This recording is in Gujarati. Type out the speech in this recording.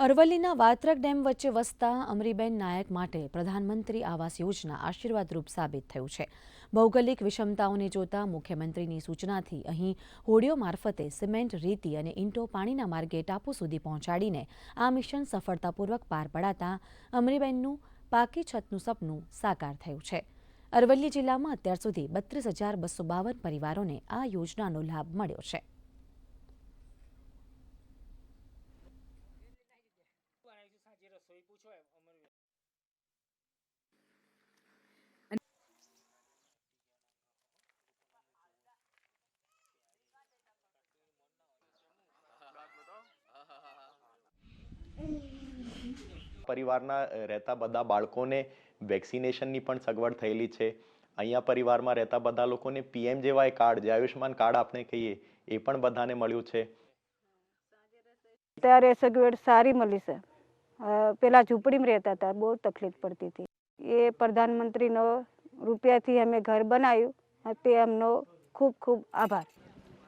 અરવલ્લીના વાત્રક ડેમ વચ્ચે વસતા અમરીબેન નાયક માટે પ્રધાનમંત્રી આવાસ યોજના આશીર્વાદરૂપ સાબિત થયું છે। ભૌગોલિક વિષમતાઓને જોતા મુખ્યમંત્રીની સૂચનાથી અહીં હોડીઓ મારફતે સિમેન્ટ, રેતી અને ઈંટો પાણીના માર્ગે ટાપુ સુધી પહોંચાડીને આ મિશન સફળતાપૂર્વક પાર પડાતા અમરીબેનનું પાકી છતનું સપનું સાકાર થયું છે। અરવલ્લી જિલ્લામાં અત્યાર સુધી 32,252 પરિવારોને આ યોજનાનો લાભ મળ્યો છે। પરિવારના રહેતા બધા બાળકોને વેક્સિનેશનની પણ સગવડ થયેલી છે। અહીંયા પરિવારમાં રહેતા બધા લોકોને પીએમજેવાય કાર્ડ, જે આયુષ્યમાન કાર્ડ આપણે કહીએ, એ પણ બધાને મળ્યું છે। ત્યારે સગવડ સારી મળી છે। પેલા ઝૂંપડીમાં રહેતા હતા, બહુ તકલીફ પડતી હતી। એ પ્રધાનમંત્રીનો રૂપિયાથી અમે ઘર બનાવ્યું, તે એમનો ખૂબ ખૂબ આભાર।